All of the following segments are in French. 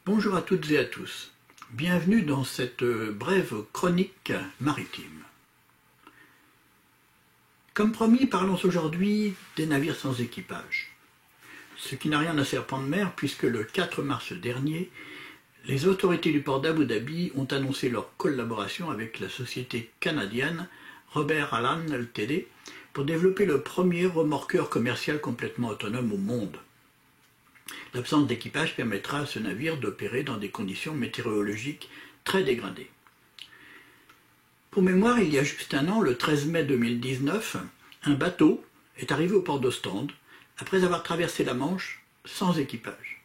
Bonjour à toutes et à tous. Bienvenue dans cette brève chronique maritime. Comme promis, parlons aujourd'hui des navires sans équipage. Ce qui n'a rien à serpent de mer puisque le 4 mars dernier, les autorités du port d'Abu Dhabi ont annoncé leur collaboration avec la société canadienne Robert Allan Ltd pour développer le premier remorqueur commercial complètement autonome au monde. L'absence d'équipage permettra à ce navire d'opérer dans des conditions météorologiques très dégradées. Pour mémoire, il y a juste un an, le 13 mai 2019, un bateau est arrivé au port d'Ostende après avoir traversé la Manche sans équipage.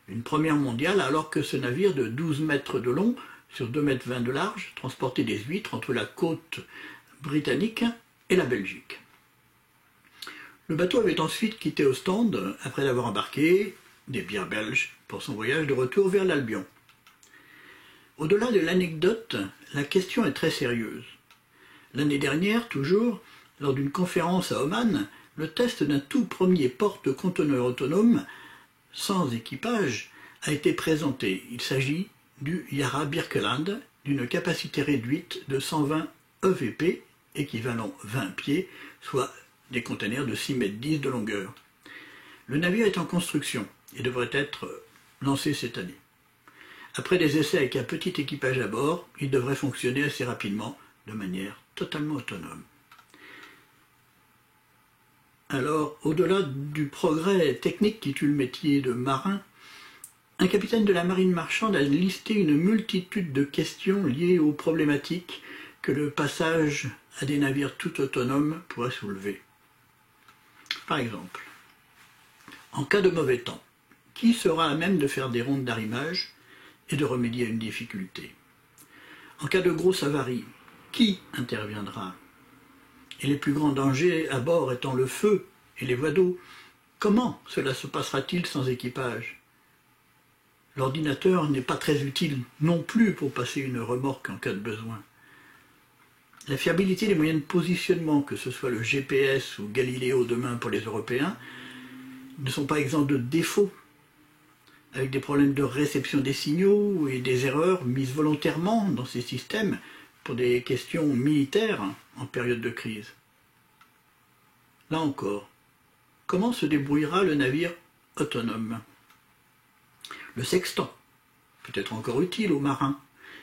Une première mondiale alors que ce navire de 12 mètres de long sur 2,20 mètres de large transportait des huîtres entre la côte britannique et la Belgique. Le bateau avait ensuite quitté Ostende après avoir embarqué des bières belges pour son voyage de retour vers l'Albion. Au-delà de l'anecdote, la question est très sérieuse. L'année dernière, toujours, lors d'une conférence à Oman, le test d'un tout premier porte-conteneur autonome sans équipage a été présenté. Il s'agit du Yara Birkeland, d'une capacité réduite de 120 EVP, équivalent 20 pieds, soit des containers de 6,10 mètres de longueur. Le navire est en construction et devrait être lancé cette année. Après des essais avec un petit équipage à bord, il devrait fonctionner assez rapidement, de manière totalement autonome. Alors, au-delà du progrès technique qui tue le métier de marin, un capitaine de la marine marchande a listé une multitude de questions liées aux problématiques que le passage à des navires tout autonomes pourrait soulever. Par exemple, en cas de mauvais temps, qui sera à même de faire des rondes d'arrimage et de remédier à une difficulté? En cas de grosse avarie, qui interviendra? Et les plus grands dangers à bord étant le feu et les voies d'eau, comment cela se passera-t-il sans équipage? L'ordinateur n'est pas très utile non plus pour passer une remorque en cas de besoin. La fiabilité des moyens de positionnement, que ce soit le GPS ou Galileo demain pour les Européens, ne sont pas exempts de défauts, avec des problèmes de réception des signaux et des erreurs mises volontairement dans ces systèmes pour des questions militaires en période de crise. Là encore, comment se débrouillera le navire autonome? Le sextant peut être encore utile aux marins,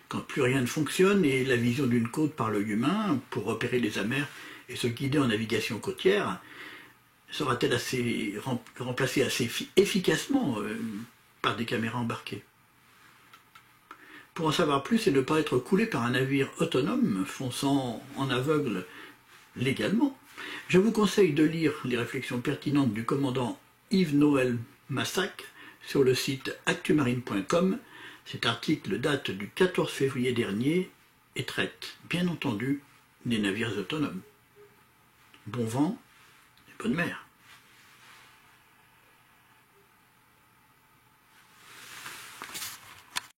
quand plus rien ne fonctionne et la vision d'une côte par l'œil humain pour repérer les amers et se guider en navigation côtière sera-t-elle remplacée assez efficacement par des caméras embarquées? Pour en savoir plus et ne pas être coulé par un navire autonome fonçant en aveugle légalement, je vous conseille de lire les réflexions pertinentes du commandant Yves-Noël Massac sur le site actumarine.com. Cet article date du 14 février dernier et traite, bien entendu, des navires autonomes. Bon vent et bonne mer.